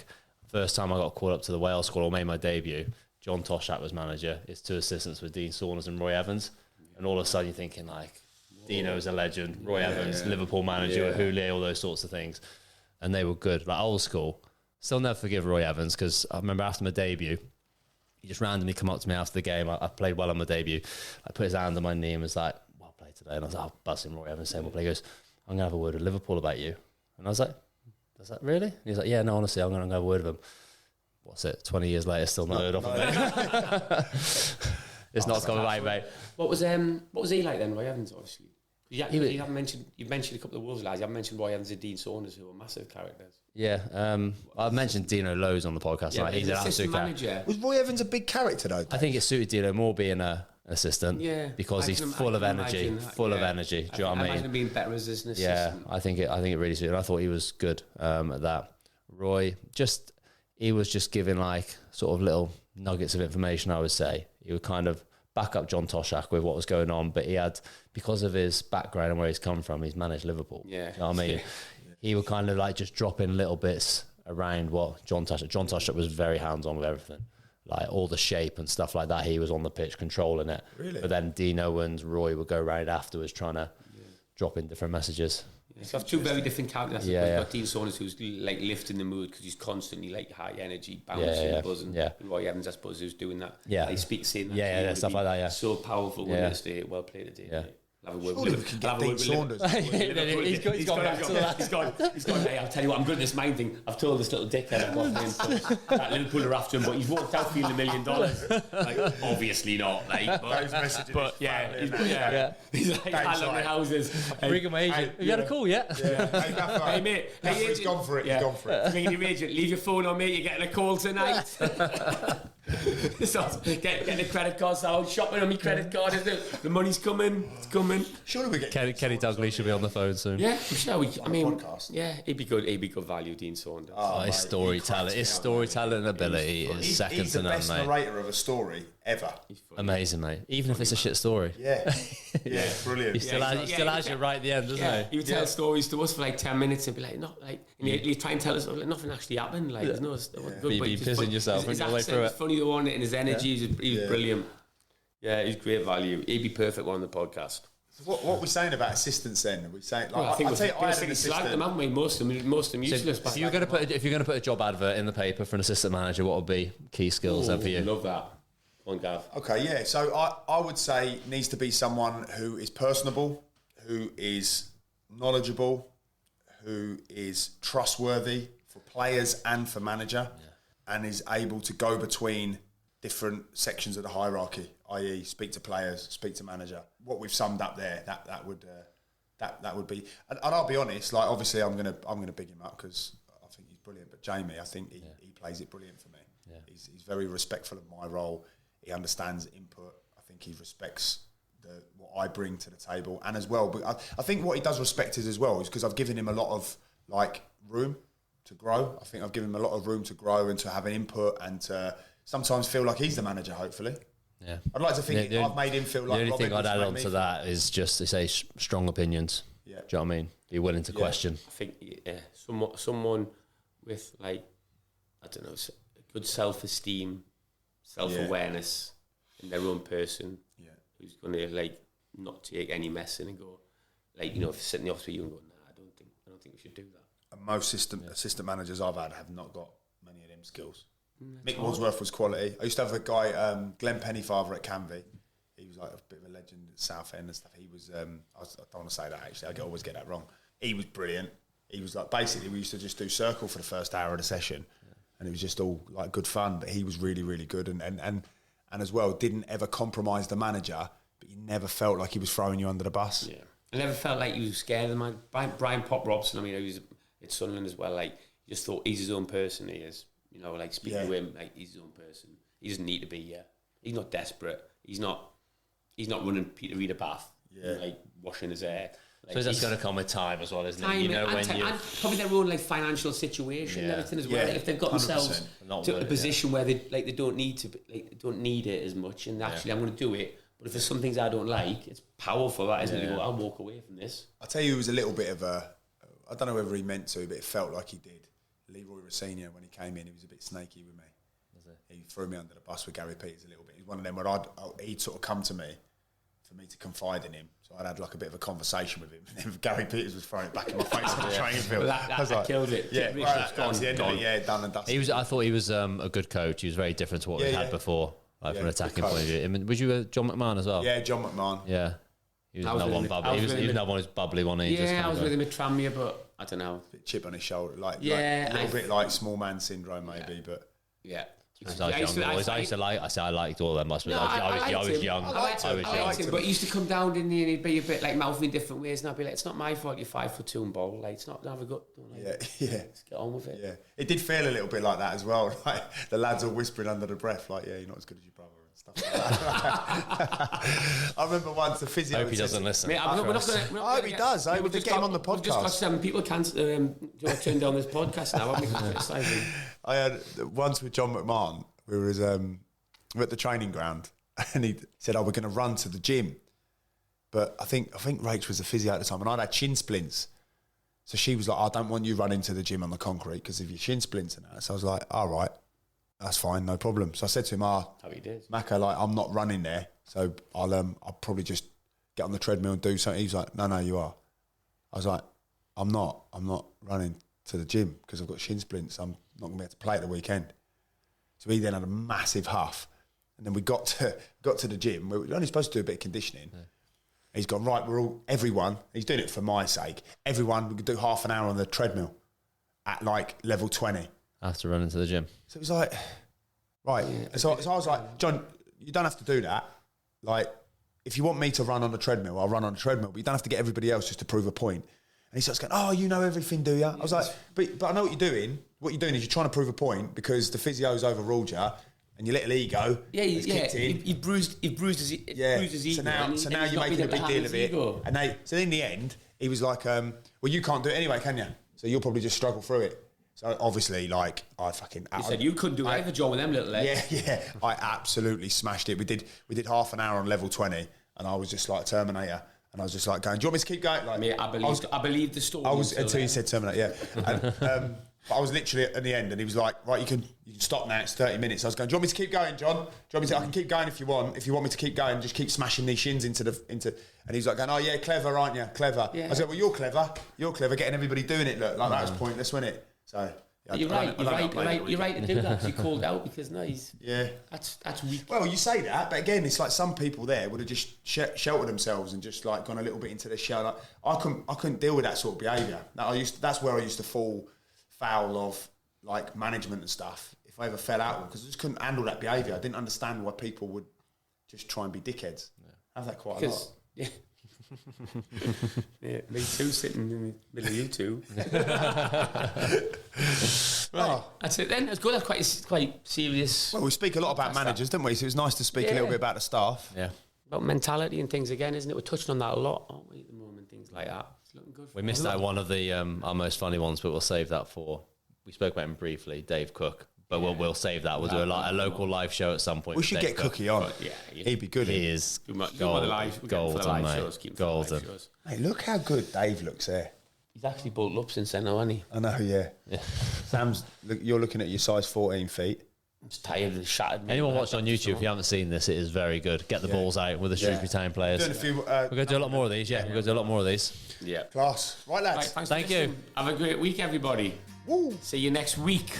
First time I got called up to the Wales squad or made my debut, John Toshak was manager. His two assistants were Dean Saunders and Roy Evans. And all of a sudden you're thinking like, Dino's a legend, Roy Evans, Liverpool manager, Houllier, all those sorts of things. And they were good, like old school. Still never forgive Roy Evans, because I remember after my debut, he just randomly come up to me after the game. I played well on my debut. I put his hand on my knee and was like, today, and I was like, buzzing Roy Evans saying, well, play. He goes, I'm going to have a word with Liverpool about you. And I was like, is that really? And he's like, yeah, no, honestly, I'm going to have a word with him. What's it, 20 years later, still not heard of him. It's not coming right, mate. What was he like then, Roy Evans, obviously? You haven't mentioned a couple of Wolves lads. You haven't mentioned Roy Evans and Dean Saunders, who were massive characters. Yeah, I've mentioned Dino loads on the podcast. Yeah, he's an absolute character. Was Roy Evans a big character though? I think it suited Dino more being an assistant, because he's full of energy. Do you know what I mean? I imagine him being better as an assistant. Yeah, I think it really suited. I thought he was good at that. Roy, he was just giving like sort of little nuggets of information. I would say he would kind of back up John Toshak with what was going on, but he had, because of his background and where he's come from, he's managed Liverpool. Yeah, you know what I mean? He would kind of like just drop in little bits around what John Toshak was very hands-on with everything. Like all the shape and stuff like that, he was on the pitch controlling it. Really? But then Dino and Roy would go around afterwards trying to drop in different messages. So two very different characters. You've got Dean Saunders, who's like lifting the mood because he's constantly like high energy, bouncing, buzzing. Yeah. And Roy Evans, I suppose, who's doing that. Yeah. He speaks in that. Yeah, stuff like that. Yeah. So powerful when you stay well played today. Yeah. Have a word with Dean Saunders. He's gone back to that. He's gone, hey, I'll tell you what, I'm good at this mind thing. I've told this little dickhead I've got him. That Liverpool are after him, but he's walked out feeling $1 million. Like, obviously not. Like, but yeah. He's like, I love my houses. Bring my agent. Have you had a call yet? Hey, mate. He's gone for it. He's gone for it. Ringing your agent. Leave your phone on, mate. You're getting a call tonight. So getting the credit cards out, shopping on my credit card. The money's coming. It's coming. Surely we get Kenny Dalglish should be on the phone soon. Yeah, I'm sure he'd be good. He'd be good value, Dean Saunders. His storytelling ability is second to none, mate. He's the best narrator of a story ever. Amazing, mate. Even if it's a shit story. Yeah, brilliant. He still has you right at the end, doesn't he? He would tell stories to us for like 10 minutes and be like, and he'd try and tell us like, nothing actually happened. Like, there's no. You'd be pissing yourself when you're way through it. Funny the one, and his energy, he was brilliant. Yeah, he's great value. He'd be perfect one on the podcast. What are we saying about assistants then? Are we saying like, I think I had an assistant. Them, haven't we? Most of them useless. So if you're going to put a job advert in the paper for an assistant manager, what would be key skills then for you? Love that. On Gav. Okay, yeah. So I would say needs to be someone who is personable, who is knowledgeable, who is trustworthy for players and for manager. and is able to go between different sections of the hierarchy, i.e. speak to players, speak to manager. What we've summed up there, that would be, and I'll be honest, like obviously I'm gonna big him up because I think he's brilliant, but Jamie, I think he plays it brilliant for me. Yeah. He's very respectful of my role. He understands input. I think he respects what I bring to the table, and as well, but I think what he does respect is as well is because I've given him a lot of like room to grow. I think I've given him a lot of room to grow and to have an input and to sometimes feel like he's the manager, hopefully. Yeah. I'd like to think I've made him feel like... The only thing I'd add on to that is just to say strong opinions. Yeah. Do you know what I mean? Be willing to question. I think someone with, like, I don't know, good self-esteem, self-awareness in their own person, who's going to, like, not take any messing and go, like, you know, if you sit in the office with you and go, nah, I don't think we should do that. And most assistant managers I've had have not got many of them skills. Mick Wadsworth was quality. I used to have a guy, Glenn Pennyfather at Canvey. He was like a bit of a legend at Southend and stuff. He was, I don't want to say that actually, I always get that wrong. He was brilliant. He was like, basically we used to just do circle for the first hour of the session and it was just all like good fun, but he was really, really good and as well, didn't ever compromise the manager, but you never felt like he was throwing you under the bus. Yeah. I never felt like you were scared of the man. Brian Pop Robson, I mean, he was at Sunderland as well, like, you just thought he's his own person, he is. You know, like speaking to him, like he's his own person. He doesn't need to be. He's not desperate. He's not running Peter Reid a bath. Like washing his hair. Like, so that's going to come with time as well, isn't it? You know, and probably their own like financial situation and everything as well. Like, if they've got themselves to a position where they don't need to, like they don't need it as much, and actually I'm going to do it. But if there's some things I don't like, it's powerful, that isn't it? You go, I'll walk away from this. I'll tell you, it was a little bit of a. I don't know whether he meant to, but it felt like he did. Leroy Rossini, when he came in, he was a bit snaky with me. He threw me under the bus with Gary Peters a little bit. He's one of them where he'd sort of come to me for me to confide in him. So I'd had like a bit of a conversation with him. And then Gary Peters was throwing it back in my face on the training field. Well, that like, killed it. Yeah, that was the end of it. Done and dusted. I thought he was a good coach. He was very different to what we had before, like from an attacking point of view. I mean, was you John McMahon as well? Yeah, John McMahon. Yeah. He was another one bubbly. He was another one who's bubbly one. I was with him at Tranmere, but I don't know. Bit chip on his shoulder, like a little bit like small man syndrome, maybe, but I liked all of them. I was young. I liked him, but he used to come down in and he'd be a bit like mouthing different ways, and I'd be like, "It's not my fault. You're 5'2" and bowl. Like, it's not. Have a go. Let's get on with it." Yeah, it did feel a little bit like that as well. Like the lads all whispering under the breath, like, "Yeah, you're not as good as your brother." Stuff like that. I remember once the physio. I hope he doesn't listen. Mate, I hope he does. We'll just get him on the podcast. We've just got 7 people can't turn down this podcast now. I had once with John McMahon. We were at the training ground, and he said, "Oh, we're going to run to the gym." But I think Rach was the physio at the time, and I'd had shin splints. So she was like, "I don't want you running to the gym on the concrete because of your shin splints and that." So I was like, "All right. That's fine, no problem." So I said to him, Macca, like, I'm not running there, so I'll probably just get on the treadmill and do something. He was like, no, you are. I was like, I'm not running to the gym because I've got shin splints. I'm not going to be able to play at the weekend. So he then had a massive huff. And then we got to the gym. We were only supposed to do a bit of conditioning. Yeah. He's gone, right, everyone, he's doing it for my sake. Everyone, we could do half an hour on the treadmill at like level 20. After running to the gym. So it was like, right. Yeah. So I was like, John, you don't have to do that. Like, if you want me to run on the treadmill, I'll run on the treadmill, but you don't have to get everybody else just to prove a point. And he starts going, oh, you know everything, do you? I was like, but I know what you're doing. What you're doing is you're trying to prove a point because the physio's overruled you and your little ego has kicked in. He bruised his ego. So now you're making a big deal of it. And so in the end, he was like, well, you can't do it anyway, can you? So you'll probably just struggle through it. So obviously, like, I fucking... You said you couldn't do either, John, with them little legs. Yeah. I absolutely smashed it. We did half an hour on level 20, and I was just like Terminator, and I was just like going, do you want me to keep going? Like, mate, I believe the story. Until you said Terminator, yeah. And, but I was literally at the end, and he was like, right, you can stop now, it's 30 minutes. I was going, do you want me to keep going, John? Do you want me to... I can keep going if you want. If you want me to keep going, just keep smashing these shins into... And he's like going, oh, yeah, clever, aren't you? Clever. Yeah. I said, well, you're clever, getting everybody doing it, look. Like, that was pointless, wasn't it? So... Yeah, you're right to do that. You called out because that's weak. Well, you say that, but again, it's like some people there would have just sheltered themselves and just like gone a little bit into their shell. Like, I couldn't deal with that sort of behaviour. That's where I used to fall foul of like management and stuff. if I ever fell out, because I just couldn't handle that behaviour. I didn't understand why people would just try and be dickheads. I have that quite a lot. Yeah. Yeah, me too, sitting in the middle of you two. Right, that's it then. That's good. That's quite serious. Well, we speak a lot about managers, don't we? So it's nice to speak a little bit about the staff. Yeah. About mentality and things again, isn't it? We're touching on that a lot, aren't we, at the moment? Things like that. It's looking good. We missed out one of the our most funny ones, but we'll save that for. We spoke about him briefly, Dave Cook. But we'll save that. We'll do a local live show at some point. We should get Cookie on. Yeah, he'd be good. He is golden, mate. Golden. Hey, look how good Dave looks there. He's actually bulked up since then, hasn't he? I know, yeah. You're looking at your size 14 feet. I'm just tired of the shattered. Anyone watching on YouTube, if you haven't seen this, it is very good. Get the balls out with the Shrewsbury Town players. We're going to do a lot more of these. Yeah, we're going to do a lot more of these. Yeah. Class. Right, lads. Right, Thank you. Have a great week, everybody. Woo. See you next week.